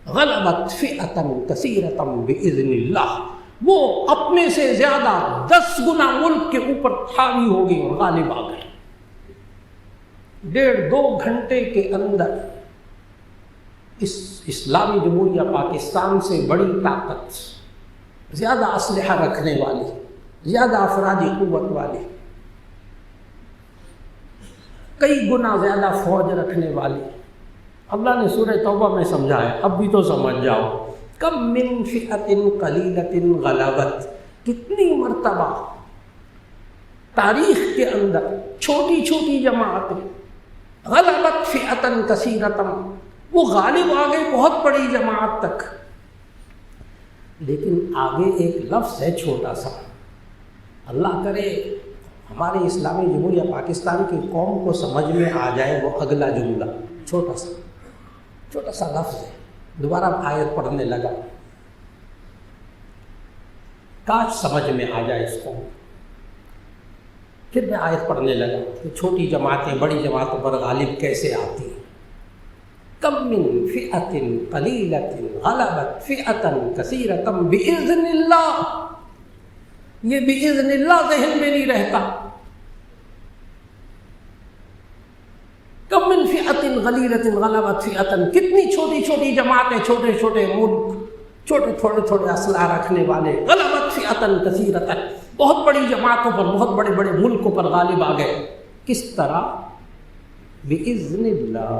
[SPEAKER 1] غلبت فئۃ کثیرۃ بإذن اللہ، وہ اپنے سے زیادہ 10 گنا ملک کے اوپر حاوی ہو گئی اور غالب آ گئے. 1.5-2 گھنٹے کے اندر اس اسلامی جمہوریہ پاکستان سے بڑی طاقت، زیادہ اسلحہ رکھنے والی، زیادہ افرادی قوت والی، کئی گنا زیادہ فوج رکھنے والی. اللہ نے سورہ توبہ میں سمجھایا، اب بھی تو سمجھ جاؤ. کم من فئۃ قلیلۃ غلبت، کتنی مرتبہ تاریخ کے اندر چھوٹی چھوٹی جماعتیں، غلبت فئۃ کثیرۃ، وہ غالب آ گئی بہت بڑی جماعت تک. لیکن آگے ایک لفظ ہے چھوٹا سا، اللہ کرے ہمارے اسلامی جمہوریہ پاکستان کی قوم کو سمجھ میں آ جائے وہ اگلا جملہ، چھوٹا سا لفظ ہے. دوبارہ آیت پڑھنے لگا، کاش سمجھ میں آ جائے اس قوم. پھر میں آیت پڑھنے لگا کہ چھوٹی جماعتیں بڑی جماعتوں پر غالب کیسے آتی ہیں. کم من فئۃ قلیلۃ غلبت فئۃ کثیرۃ بإذن اللہ. یہ بإذن اللہ ذہن میں نہیں رہتا. کم من فئۃ قلیلۃ غلبت فئۃ، کتنی چھوٹی چھوٹی جماعتیں، چھوٹے چھوٹے ملک، چھوٹے تھوڑے اسلحہ رکھنے والے، غلبت فئۃ کثیرۃ، بہت بڑی جماعتوں پر، بہت بڑے بڑے ملکوں پر غالب آ گئے. کس طرح؟ بإذن اللہ،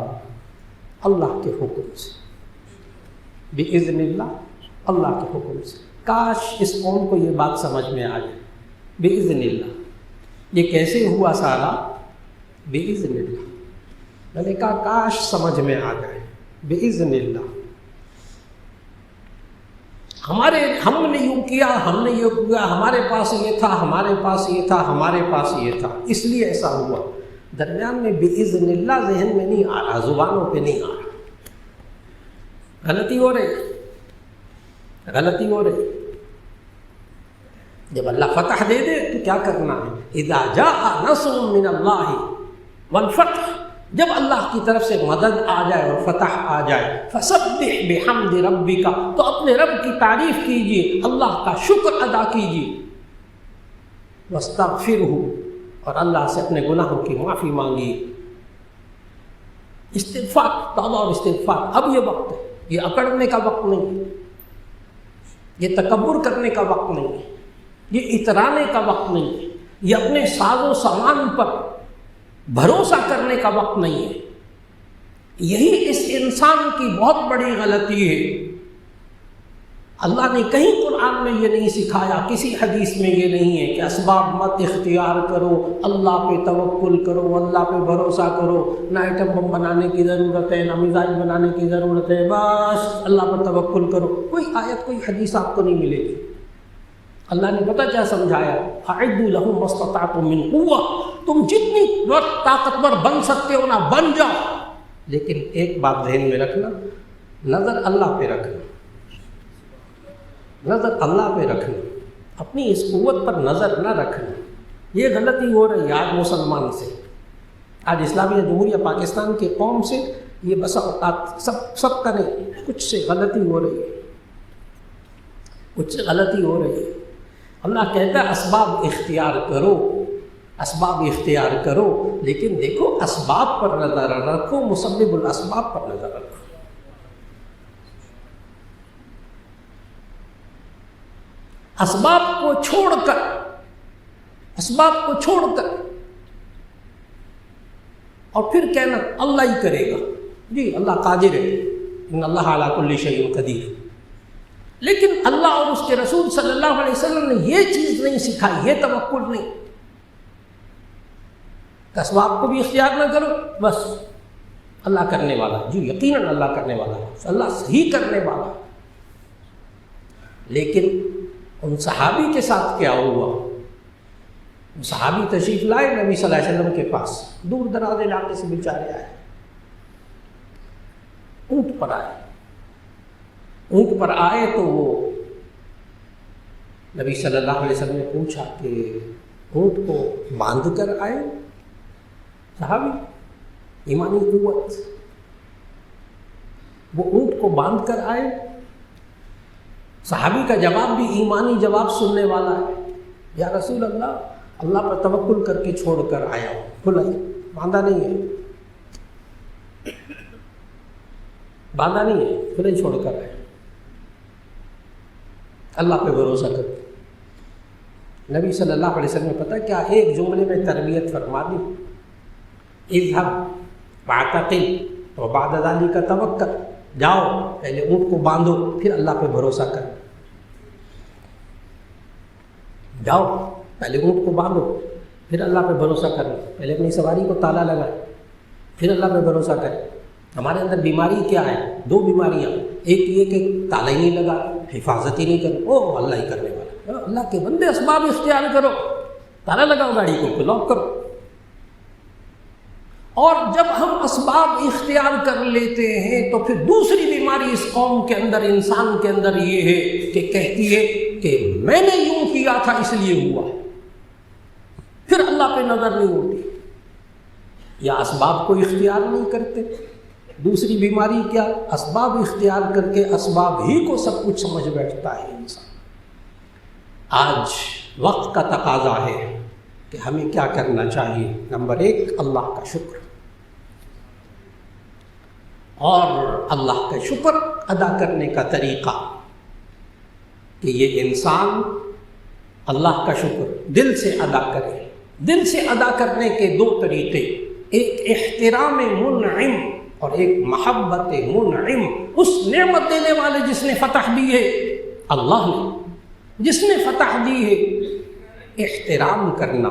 [SPEAKER 1] اللہ کے حکم سے. بإذن اللہ، اللہ کے حکم سے. کاش اس قوم کو یہ بات سمجھ میں آ جائے. بإذن اللہ، یہ کیسے ہوا سارا؟ بإذن اللہ. میں نے کہا کاش سمجھ میں آ جائے. بإذن اللہ. ہم نے یوں کیا، ہم نے یہ کیا، ہمارے پاس یہ تھا، ہمارے پاس یہ تھا، ہمارے پاس یہ تھا، اس لیے ایسا ہوا. درمیان میں بإذن اللہ ذہن میں نہیں آ رہا، زبانوں پہ نہیں آ رہا. غلطی ہو رہی، غلطی ہو رہی. جب اللہ فتح دے دے تو کیا کرنا ہے؟ اذا جاء نصر من اللہ والفتح، جب اللہ کی طرف سے مدد آ جائے اور فتح آ جائے، فسبح بحمد ربک، تو اپنے رب کی تعریف کیجیے، اللہ کا شکر ادا کیجیے. واستغفرہ، اور اللہ سے اپنے گناہوں کی معافی مانگیے. استغفار، توبہ اور استغفار. اب یہ وقت ہے، یہ اکڑنے کا وقت نہیں ہے، یہ تکبر کرنے کا وقت نہیں ہے، یہ اترانے کا وقت نہیں ہے، یہ اپنے ساز و سامان پر بھروسہ کرنے کا وقت نہیں ہے. یہی اس انسان کی بہت بڑی غلطی ہے. اللہ نے کہیں قرآن میں یہ نہیں سکھایا، کسی حدیث میں یہ نہیں ہے کہ اسباب مت اختیار کرو، اللہ پہ توکل کرو، اللہ پہ بھروسہ کرو، نہ ایٹم بم بنانے کی ضرورت ہے، نہ میزائل بنانے کی ضرورت ہے، بس اللہ پر توکل کرو. کوئی آیت، کوئی حدیث آپ کو نہیں ملے گی. اللہ نے پتہ کیا سمجھایا؟ اعدوا لهم ما استطعتم من قوة، تم جتنی وقت طاقتور بن سکتے ہو نا بن جاؤ، لیکن ایک بات ذہن میں رکھنا، نظر اللہ پہ رکھنا، نظر اللہ پہ رکھنا، اپنی اس قوت پر نظر نہ رکھنا. یہ غلطی ہو رہی ہے آج مسلمان سے، آج اسلامیہ جمہوریہ پاکستان کے قوم سے. یہ بس اوقات سب کا نہیں، کچھ سے غلطی ہو رہی ہے، کچھ سے غلطی ہو رہی ہے. اللہ کہتا ہے اسباب اختیار کرو، اسباب اختیار کرو، لیکن دیکھو اسباب پر نظر رکھو، مسبب الاسباب پر نظر رکھو. اسباب کو چھوڑ کر، اسباب کو چھوڑ کر اور پھر کہنا اللہ ہی کرے گا. جی اللہ قادر ہے، ان اللہ علی کل شیء قدیر. لیکن اللہ اور اس کے رسول صلی اللہ علیہ وسلم نے یہ چیز نہیں سکھائی، یہ توکل نہیں. اسباب کو بھی اختیار نہ کرو، بس اللہ کرنے والا. جی یقیناً اللہ کرنے والا ہے، اللہ صحیح کرنے والا ہے. لیکن ان صحابی کے ساتھ کیا ہوا؟ صحابی تشریف لائے نبی صلی اللہ علیہ وسلم کے پاس، دور دراز علاقے سے بیچارے آئے، اونٹ پر آئے. اونٹ پر آئے تو وہ نبی صلی اللہ علیہ وسلم نے پوچھا کہ اونٹ کو باندھ کر آئے؟ صحابی ایمانی قوت، وہ اونٹ کو باندھ کر آئے. صحابی کا جواب بھی ایمانی جواب سننے والا ہے، یا رسول اللہ، اللہ پر توکل کر کے چھوڑ کر آیا ہوں، کھلا ہی، باندھا نہیں ہے، باندھا نہیں ہے، کھلا ہی چھوڑ کر آیا، اللہ پہ بھروسہ کر. نبی صلی اللہ علیہ وسلم نے پتہ کیا ایک جملے میں تربیت فرما دی، اذهب واعتقل وبعد ذلك توکل. جاؤ پہلے اونٹ کو باندھو، پھر اللہ پہ بھروسہ کر. جاؤ پہلے اونٹ کو باندھو، پھر اللہ پہ بھروسہ کرنا. پہلے اپنی سواری کو تالا لگائے، پھر اللہ پہ بھروسہ کرے. ہمارے اندر بیماری کیا ہے؟ دو بیماریاں. ایک یہ کہ تالا ہی نہیں لگا، حفاظت ہی نہیں کرو، او اللہ ہی کرنے والا. اللہ کے بندے اسباب اختیار کرو، تالا لگاؤ گاڑی کو، لاک کرو. اور جب ہم اسباب اختیار کر لیتے ہیں تو پھر دوسری بیماری اس قوم کے اندر، انسان کے اندر یہ ہے کہ کہتی ہے کہ میں نے یوں کیا تھا اس لیے ہوا. پھر اللہ پہ نظر نہیں ہوتی، یا اسباب کو اختیار نہیں کرتے۔ دوسری بیماری کیا؟ اسباب اختیار کر کے اسباب ہی کو سب کچھ سمجھ بیٹھتا ہے انسان۔ آج وقت کا تقاضا ہے کہ ہمیں کیا کرنا چاہیے؟ نمبر 1 اللہ کا شکر، اور اللہ کا شکر ادا کرنے کا طریقہ کہ یہ انسان اللہ کا شکر دل سے ادا کرے۔ دل سے ادا کرنے کے 2 طریقے، ایک احترام منعم اور ایک محبت منعم، اس نعمت دینے والے جس نے فتح دی ہے، اللہ نے جس نے فتح دی ہے، احترام کرنا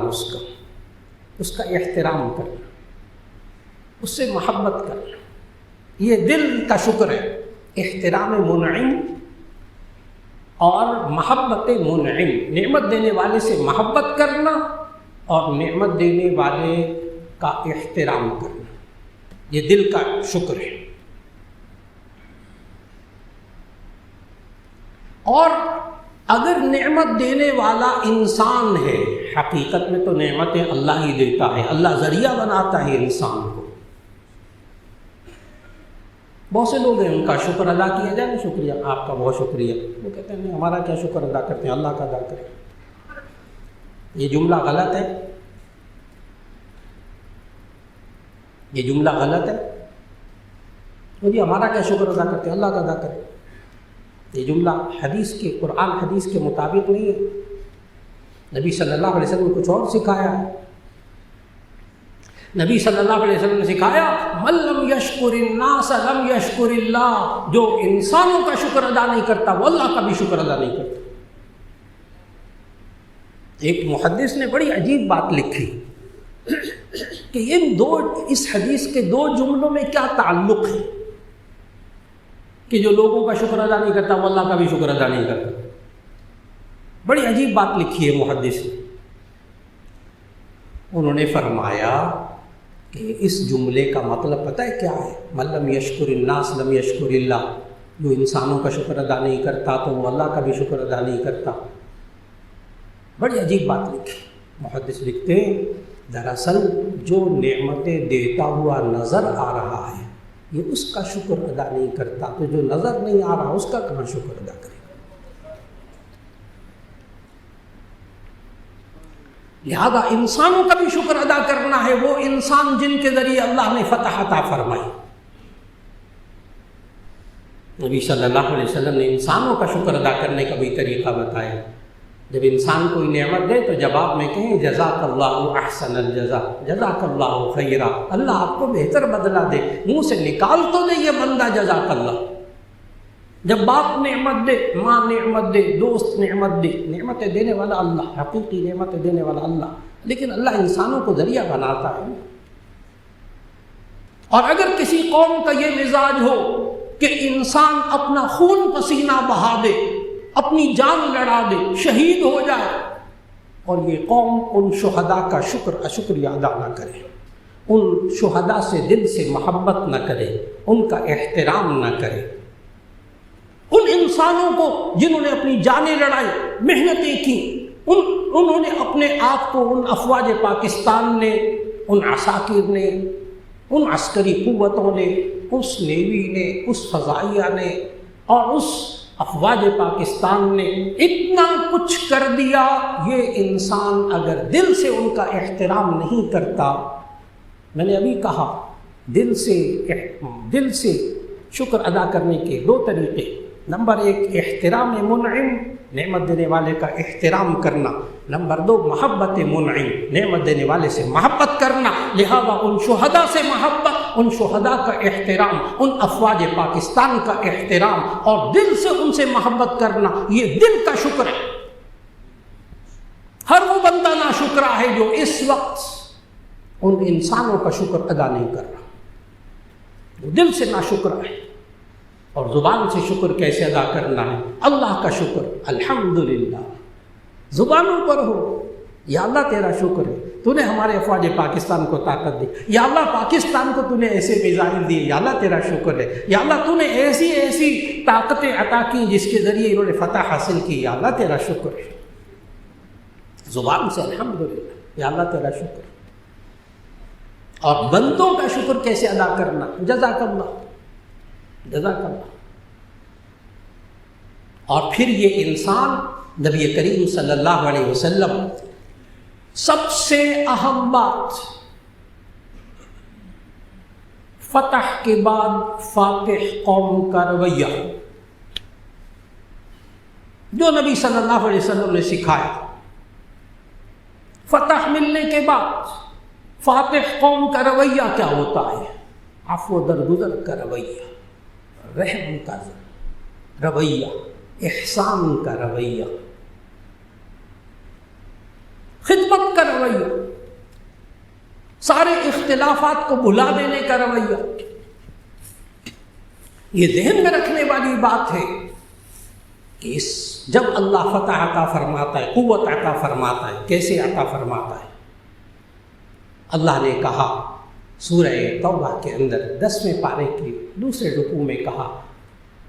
[SPEAKER 1] اس کا احترام کرنا، اس سے محبت کرنا، یہ دل کا شکر ہے۔ احترام منعم اور محبت منعم، نعمت دینے والے سے محبت کرنا اور نعمت دینے والے کا احترام کرنا، یہ دل کا شکر ہے۔ اور اگر نعمت دینے والا انسان ہے، حقیقت میں تو نعمتیں اللہ ہی دیتا ہے، اللہ ذریعہ بناتا ہے انسان کو۔ بہت سے لوگ ہیں ان کا شکر ادا کیا جائے نا، شکریہ آپ کا بہت شکریہ، وہ کہتے ہیں نہیں ہمارا کیا شکر ادا کرتے ہیں، اللہ کا ادا کریں۔ یہ جملہ غلط ہے، یہ جملہ غلط ہے۔ جی ہمارا کیا شکر ادا کرتے ہیں، اللہ کا ادا کریں، یہ جملہ حدیث کے قرآن حدیث کے مطابق نہیں ہے۔ نبی صلی اللہ علیہ وسلم نے کچھ اور سکھایا ہے۔ نبی صلی اللہ علیہ وسلم نے سکھایا من لم یشکر الناس لم یشکر اللہ، جو انسانوں کا شکر ادا نہیں کرتا وہ اللہ کا بھی شکر ادا نہیں کرتا۔ ایک محدث نے بڑی عجیب بات لکھی کہ اس حدیث کے 2 جملوں میں کیا تعلق ہے کہ جو لوگوں کا شکر ادا نہیں کرتا وہ اللہ کا بھی شکر ادا نہیں کرتا۔ بڑی عجیب بات لکھی ہے محدث نے۔ انہوں نے فرمایا کہ اس جملے کا مطلب پتہ ہے کیا ہے؟ من لم یشکر الناس لم یشکر اللہ، جو انسانوں کا شکر ادا نہیں کرتا تو وہ اللہ کا بھی شکر ادا نہیں کرتا۔ بڑی عجیب بات لکھی۔ محدث لکھتے ہیں دراصل جو نعمتیں دیتا ہوا نظر آ رہا ہے یہ اس کا شکر ادا نہیں کرتا، تو جو نظر نہیں آ رہا اس کا کہاں شکر ادا کرے گا؟ لہذا انسانوں کا بھی شکر ادا کرنا ہے، وہ انسان جن کے ذریعے اللہ نے فتح عطا فرمائی۔ نبی صلی اللہ علیہ وسلم نے انسانوں کا شکر ادا کرنے کا بھی طریقہ بتایا۔ جب انسان کوئی نعمت دے تو جواب میں کہیں جزاک اللہ احسن الجزا، جزاک اللہ خیرا، اللہ آپ کو بہتر بدلہ دے۔ منہ سے نکال تو دے یہ بندہ جزاک اللہ۔ جب باپ نعمت دے، ماں نعمت دے، دوست نعمت دے، نعمتیں دینے والا اللہ، حقیقی نعمتیں دینے والا اللہ، لیکن اللہ انسانوں کو ذریعہ بناتا ہے۔ اور اگر کسی قوم کا یہ مزاج ہو کہ انسان اپنا خون پسینہ بہا دے، اپنی جان لڑا دے، شہید ہو جائے، اور یہ قوم ان شہداء کا شکریہ ادا نہ کرے، ان شہداء سے دل سے محبت نہ کرے، ان کا احترام نہ کرے، ان انسانوں کو جنہوں نے اپنی جانیں لڑائی، محنتیں کی، انہوں نے اپنے آپ کو، ان افواج پاکستان نے، ان عساکر نے، ان عسکری قوتوں نے، اس نیوی نے، اس فضائیہ نے اور اس افواج پاکستان نے اتنا کچھ کر دیا، یہ انسان اگر دل سے ان کا احترام نہیں کرتا، میں نے ابھی کہا دل سے شکر ادا کرنے کے 2 طریقے، نمبر 1 احترام منعم، نعمت دینے والے کا احترام کرنا، نمبر 2 محبت منعم، نعمت دینے والے سے محبت کرنا۔ لہذا ان شہداء سے محبت، ان شہداء کا احترام، ان افواج پاکستان کا احترام اور دل سے ان سے محبت کرنا، یہ دل کا شکر ہے۔ ہر وہ بندہ ناشکرا ہے جو اس وقت ان انسانوں کا شکر ادا نہیں کر رہا، وہ دل سے ناشکرا ہے۔ اور زبان سے شکر کیسے ادا کرنا ہے؟ اللہ کا شکر الحمدللہ زبانوں پر ہو، یا اللہ تیرا شکر ہے تو نے ہمارے افواج پاکستان کو طاقت دی، یا اللہ پاکستان کو تو نے ایسے میزائل دیے، یا اللہ تیرا شکر ہے، یا اللہ تو نے ایسی طاقتیں عطا کی جس کے ذریعے انہوں نے فتح حاصل کی، یا اللہ تیرا شکر ہے۔ زبان سے الحمدللہ۔ یا اللہ تیرا شکر. اور بندوں کا شکر کیسے ادا کرنا؟ جزاک اللہ، جزاک اللہ. اور پھر یہ انسان نبی کریم صلی اللہ علیہ وسلم سب سے اہم بات، فتح کے بعد فاتح قوم کا رویہ جو نبی صلی اللہ علیہ وسلم نے سکھایا. فتح ملنے کے بعد فاتح قوم کا رویہ کیا ہوتا ہے؟ عفو درگزر کا رویہ، رحم کا رویہ، احسان کا رویہ، خدمت کا رویہ، سارے اختلافات کو بھلا دینے کا رویہ. یہ ذہن میں رکھنے والی بات ہے کہ جب اللہ فتح عطا فرماتا ہے، قوت عطا فرماتا ہے، کیسے عطا فرماتا ہے؟ اللہ نے کہا سورہ توبہ کے اندر 10ویں پارے کے دوسرے رکوع میں کہا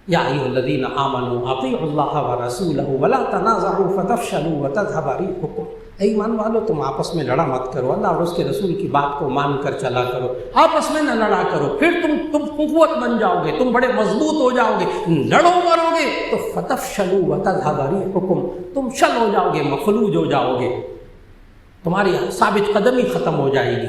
[SPEAKER 1] یا ایھا الذین آمنوا اطیعوا اللہ ورسولہ ولا تنازعوا فتفشلوا وتذھب ریحکم. اے ایمان والو، تم آپس میں لڑا مت کرو، اللہ اور اس کے رسول کی بات کو مان کر چلا کرو، آپس میں نہ لڑا کرو، پھر تم قوت بن جاؤ گے، تم بڑے مضبوط ہو جاؤ گے. لڑو مرو گے تو فتفشلوا وتذھب ریحکم، تم شل ہو جاؤ گے، مفلوج ہو جاؤ گے، تمہاری ثابت قدمی ختم ہو جائے گی.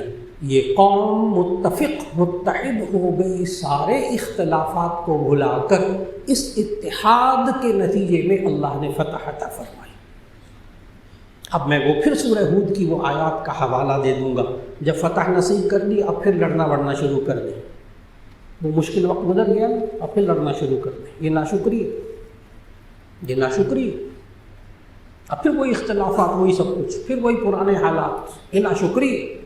[SPEAKER 1] یہ قوم متفق متحد ہو گئی، سارے اختلافات کو بھلا کر اس اتحاد کے نتیجے میں اللہ نے فتح عطا فرمائی. اب میں وہ پھر سورہ ہود کی وہ آیات کا حوالہ دے دوں گا. جب فتح نصیب کر لی اب پھر لڑنا ورنا شروع کر دیں. وہ مشکل وقت گزر گیا اب پھر لڑنا شروع کر دیں. یہ ناشکری ہے، یہ ناشکری ہے. اب پھر وہی اختلافات، وہی سب کچھ، پھر وہی پرانے حالات، یہ ناشکری ہے.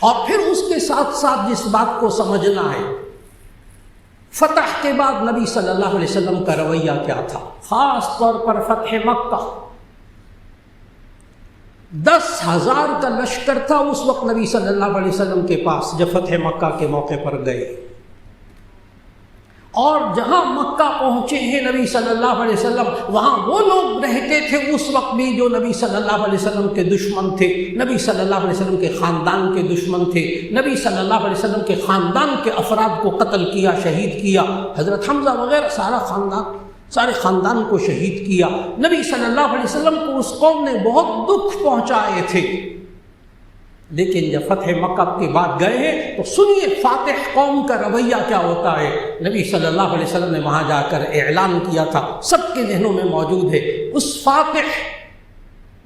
[SPEAKER 1] اور پھر اس کے ساتھ ساتھ جس بات کو سمجھنا ہے، فتح کے بعد نبی صلی اللہ علیہ وسلم کا رویہ کیا تھا. خاص طور پر فتح مکہ، 10,000 کا لشکر تھا اس وقت نبی صلی اللہ علیہ وسلم کے پاس جب فتح مکہ کے موقع پر گئے. اور جہاں مکہ پہنچے ہیں نبی صلی اللہ علیہ وسلم، وہاں وہ لوگ رہتے تھے اس وقت بھی جو نبی صلی اللہ علیہ وسلم کے دشمن تھے، نبی صلی اللہ علیہ وسلم کے خاندان کے دشمن تھے، نبی صلی اللہ علیہ وسلم کے خاندان کے افراد کو قتل کیا، شہید کیا. حضرت حمزہ وغیرہ سارے خاندان کو شہید کیا. نبی صلی اللہ علیہ وسلم کو اس قوم نے بہت دکھ پہنچائے تھے. لیکن جب فتح مکہ کے بعد گئے ہیں تو سنیے فاتح قوم کا رویہ کیا ہوتا ہے. نبی صلی اللہ علیہ وسلم نے وہاں جا کر اعلان کیا تھا، سب کے ذہنوں میں موجود ہے. اس فاتح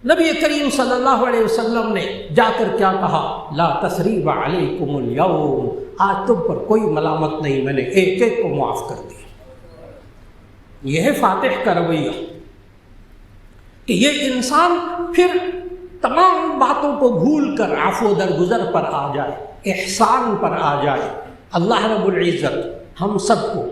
[SPEAKER 1] نبی کریم صلی اللہ علیہ وسلم نے جا کر کیا کہا؟ لا تثریب علیکم اليوم، آج تم پر کوئی ملامت نہیں، میں نے ایک ایک کو معاف کر دیا. یہ ہے فاتح کا رویہ کہ یہ انسان پھر تمام باتوں کو بھول کر عفو درگزر پر آ جائے، احسان پر آ جائے. اللہ رب العزت ہم سب کو،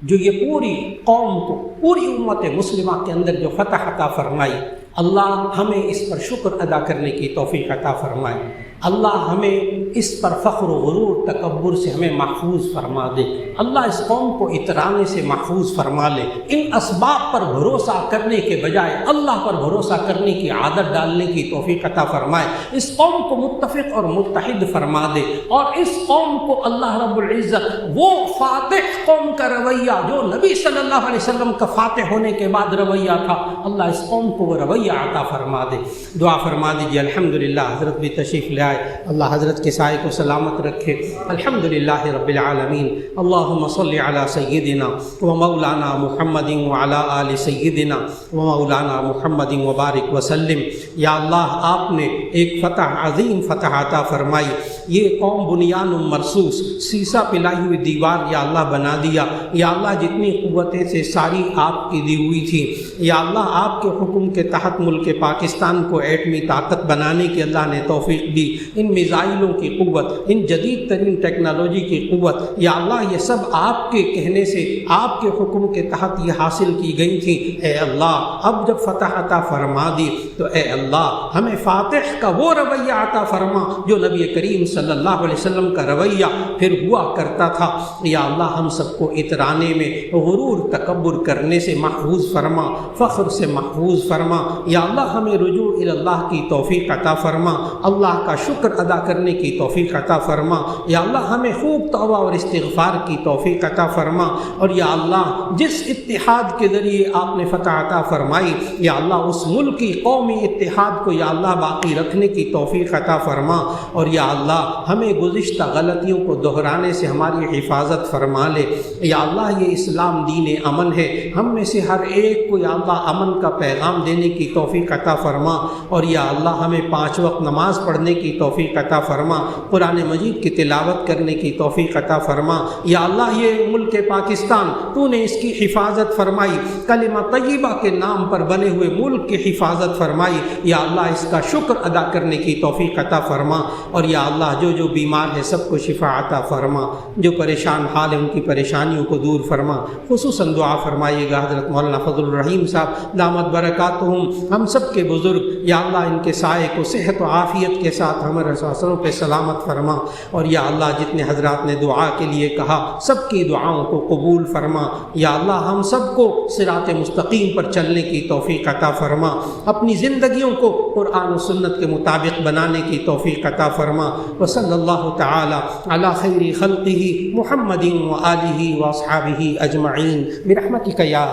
[SPEAKER 1] جو یہ پوری قوم کو، پوری امت مسلمہ کے اندر جو فتح عطا فرمائی، اللہ ہمیں اس پر شکر ادا کرنے کی توفیق عطا فرمائے. اللہ ہمیں اس پر فخر و غرور تکبر سے ہمیں محفوظ فرما دے. اللہ اس قوم کو اترانے سے محفوظ فرما لے. ان اسباب پر بھروسہ کرنے کے بجائے اللہ پر بھروسہ کرنے کی عادت ڈالنے کی توفیق عطا فرمائے. اس قوم کو متفق اور متحد فرما دے، اور اس قوم کو اللہ رب العزت وہ فاتح قوم کا رویہ جو نبی صلی اللہ علیہ وسلم کا فاتح ہونے کے بعد رویہ تھا، اللہ اس قوم کو وہ رویہ عطا فرما دے. دعا فرما دیجیے. الحمدللہ حضرت بھی تشریف لے آئے، اللہ حضرت کے سائے کو سلامت رکھے. الحمدللہ رب العالمین. اللہم صلی علی سیدنا و مولانا محمد وعلی آل سیدنا و مولانا محمد وبارک وسلم. یا اللہ، آپ نے ایک فتح عظیم فتح عطا فرمائی. یہ قوم بنیان مرصوص، سیسا پلائی ہوئی دیوار یا اللہ بنا دیا. یا اللہ، جتنی قوتیں سے ساری آپ کی دی ہوئی تھی، یا اللہ آپ کے حکم کے تحت ملک پاکستان کو ایٹمی طاقت بنانے کی اللہ نے توفیق دی. ان میزائلوں کی قوت، ان جدید ترین ٹیکنالوجی کی قوت، یا اللہ یہ سب سب آپ کے کہنے سے، آپ کے حکم کے تحت یہ حاصل کی گئی تھیں۔ اے اللہ اب جب فتح عطا فرما دی تو اے اللہ ہمیں فاتح کا وہ رویہ عطا فرما جو نبی کریم صلی اللہ علیہ وسلم کا رویہ پھر ہوا کرتا تھا۔ یا اللہ ہم سب کو اترانے میں غرور تکبر کرنے سے محفوظ فرما، فخر سے محفوظ فرما۔ یا اللہ ہمیں رجوع الی اللہ کی توفیق عطا فرما، اللہ کا شکر ادا کرنے کی توفیق عطا فرما۔ یا اللہ ہمیں خوب توبہ اور استغفار کی توفیق عطا فرما۔ اور یا اللہ جس اتحاد کے ذریعے آپ نے فتح عطا فرمائی، یا اللہ اس ملکی قومی اتحاد کو یا اللہ باقی رکھنے کی توفیق عطا فرما۔ اور یا اللہ ہمیں گزشتہ غلطیوں کو دہرانے سے ہماری حفاظت فرما لے۔ یا اللہ یہ اسلام دین امن ہے، ہم میں سے ہر ایک کو یا اللہ امن کا پیغام دینے کی توفیق عطا فرما۔ اور یا اللہ ہمیں 5 وقت نماز پڑھنے کی توفیق عطا فرما، قرآن مجید کی تلاوت کرنے کی توفیق عطا فرما۔ یا اللہ یہ ملک پاکستان تو نے اس کی حفاظت فرمائی، کلمہ طیبہ کے نام پر بنے ہوئے ملک کی حفاظت فرمائی۔ یا اللہ اس کا شکر ادا کرنے کی توفیق عطا فرما۔ اور یا اللہ جو جو بیمار ہے سب کو شفا عطا فرما، جو پریشان حال ہے ان کی پریشانیوں کو دور فرما۔ خصوصاً دعا فرمائیے گا حضرت مولانا فضل الرحیم صاحب دامت برکاتہم، ہم سب کے بزرگ، یا اللہ ان کے سائے کو صحت و عافیت کے ساتھ ہمارے سروں پہ سلامت فرما۔ اور یا اللہ جتنے حضرات نے دعا کے لیے کہا سب کی دعاؤں کو قبول فرما۔ یا اللہ ہم سب کو صراط مستقیم پر چلنے کی توفیق عطا فرما، اپنی زندگیوں کو قرآن و سنت کے مطابق بنانے کی توفیق عطا فرما۔ وصلی اللہ تعالی علی خیر خلقہ محمد و آلہ و اصحابہ اجمعین برحمتک یا